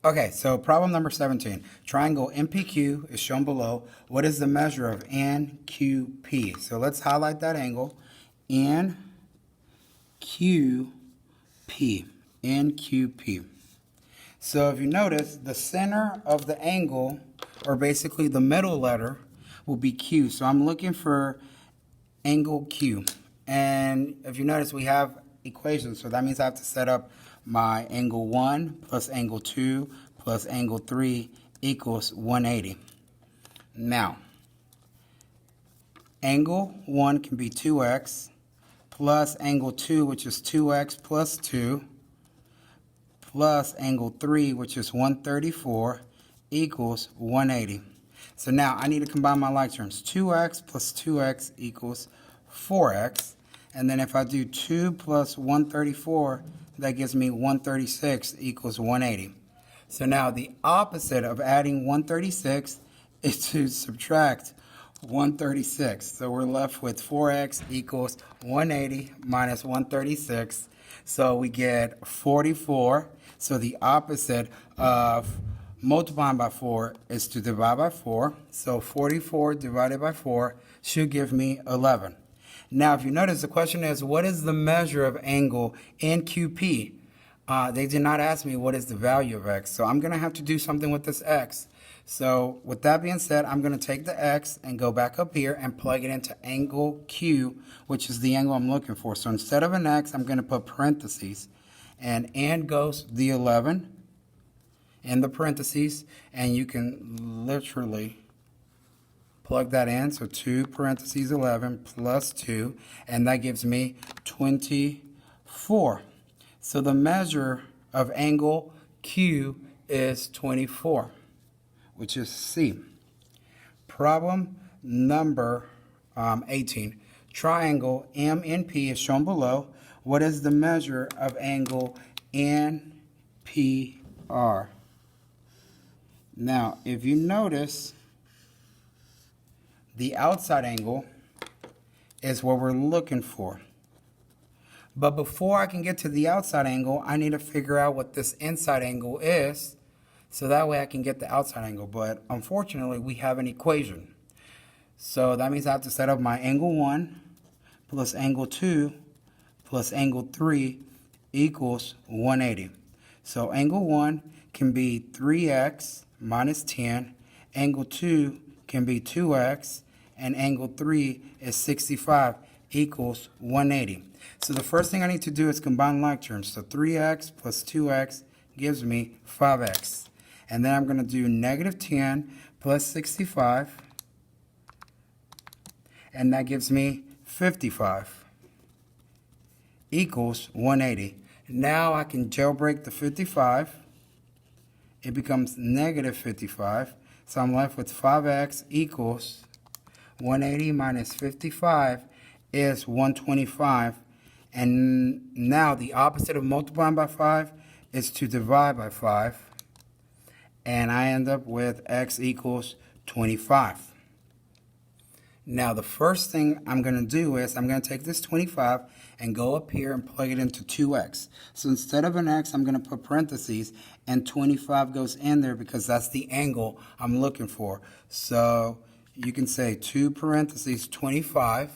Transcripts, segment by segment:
Okay, so problem number 17. Triangle NPQ is shown below. What is the measure of NQP? So let's highlight that angle. NQP. NQP. So if you notice, the center of the angle, or basically the middle letter, will be Q. So I'm looking for angle Q. And if you notice, we have equations. So that means I have to set up my angle 1 plus angle 2 plus angle 3 equals 180. Now, angle 1 can be 2x plus angle 2, which is 2x plus 2, plus angle 3, which is 134, equals 180. So now I need to combine my like terms. 2x plus 2x equals 4x. And then if I do 2 plus 134, that gives me 136 equals 180. So now the opposite of adding 136 is to subtract 136. So we're left with 4x equals 180 minus 136. So we get 44. So the opposite of multiplying by 4 is to divide by 4. So 44 divided by 4 should give me 11. Now, if you notice, the question is, what is the measure of angle NQP? They did not ask me what is the value of x, so I'm going to have to do something with this x. So with that being said, I'm going to take the x and go back up here and plug it into angle Q, which is the angle I'm looking for. So instead of an x, I'm going to put parentheses, and goes the 11 in the parentheses, and you can literally plug that in. So 2 parentheses 11 plus 2, and that gives me 24. So the measure of angle Q is 24, which is C. Problem number 18. Triangle MNP is shown below. What is the measure of angle NPR? Now, if you notice, the outside angle is what we're looking for. But before I can get to the outside angle, I need to figure out what this inside angle is, so that way I can get the outside angle. But unfortunately, we have an equation. So that means I have to set up my angle 1 plus angle 2 plus angle 3 equals 180. So angle 1 can be 3x minus 10. Angle 2 can be 2x. And angle 3 is 65 equals 180. So the first thing I need to do is combine like terms. So 3x plus 2x gives me 5x. And then I'm going to do negative 10 plus 65. And that gives me 55 equals 180. Now I can jailbreak the 55. It becomes negative 55. So I'm left with 5x equals 180 minus 55 is 125. And now the opposite of multiplying by 5 is to divide by 5. And I end up with x equals 25. Now the first thing I'm going to do is I'm going to take this 25 and go up here and plug it into 2x. So instead of an x, I'm going to put parentheses, and 25 goes in there because that's the angle I'm looking for. So you can say 2 parentheses 25,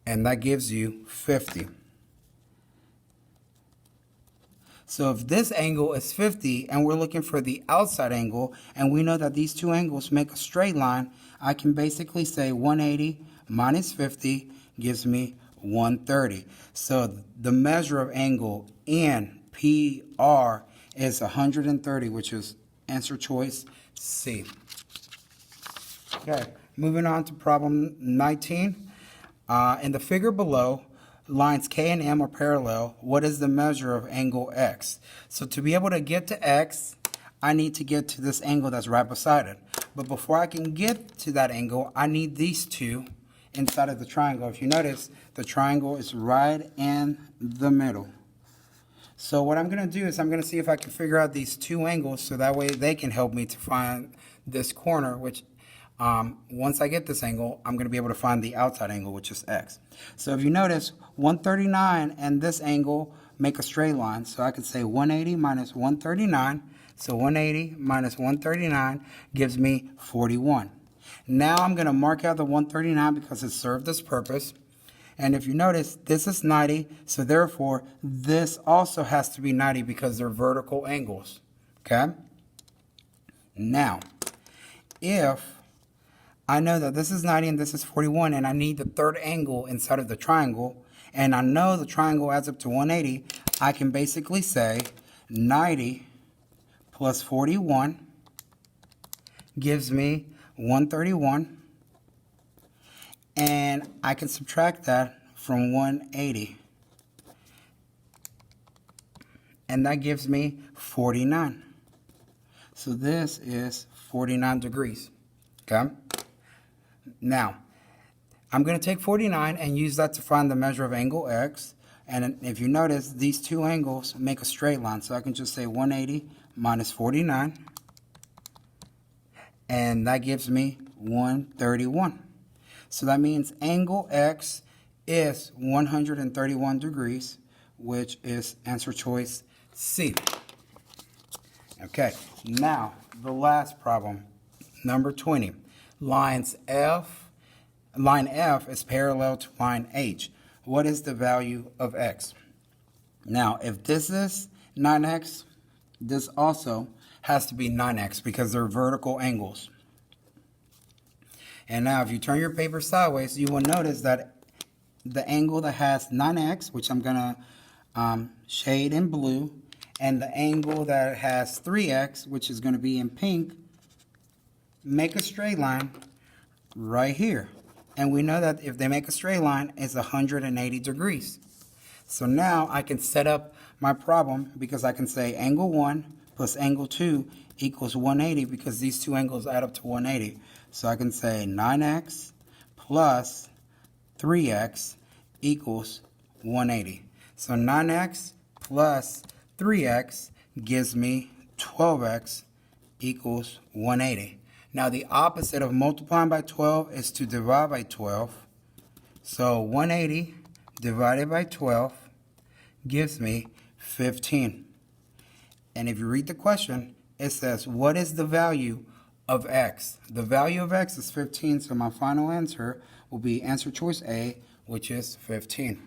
and that gives you 50. So if this angle is 50 and we're looking for the outside angle, and we know that these two angles make a straight line, I can basically say 180 minus 50 gives me 130. So the measure of angle NPR is 130, which is answer choice C. Okay, moving on to problem 19. In the figure below, lines K and M are parallel. What is the measure of angle X? So to be able to get to X, I need to get to this angle that's right beside it. But before I can get to that angle, I need these two inside of the triangle. If you notice, the triangle is right in the middle. So what I'm going to do is I'm going to see if I can figure out these two angles so that way they can help me to find this corner, which once I get this angle, I'm going to be able to find the outside angle, which is X. So if you notice, 139 and this angle make a straight line. So I could say 180 minus 139. So 180 minus 139 gives me 41. Now I'm going to mark out the 139 because it served this purpose. And if you notice, this is 90, so therefore this also has to be 90 because they're vertical angles. Okay? Now, if I know that this is 90 and this is 41, and I need the third angle inside of the triangle, and I know the triangle adds up to 180, I can basically say 90 plus 41 gives me 131, and I can subtract that from 180, and that gives me 49. So this is 49 degrees. Okay? Now, I'm going to take 49 and use that to find the measure of angle x. And if you notice, these two angles make a straight line. So I can just say 180 minus 49. And that gives me 131. So that means angle x is 131 degrees, which is answer choice C. Okay, now the last problem, number 20. Line F is parallel to line H. What is the value of x? Now, if this is 9x, this also has to be 9x because they're vertical angles. And now if you turn your paper sideways, you will notice that the angle that has 9x, which I'm going to shade in blue, and the angle that has 3x, which is going to be in pink, make a straight line right here. And we know that if they make a straight line, it's 180 degrees. So now I can set up my problem because I can say angle 1 plus angle 2 equals 180 because these two angles add up to 180. So I can say 9x plus 3x equals 180. So 9x plus 3x gives me 12x equals 180. Now the opposite of multiplying by 12 is to divide by 12. So 180 divided by 12 gives me 15. And if you read the question, it says, what is the value of x? The value of x is 15, so my final answer will be answer choice A, which is 15.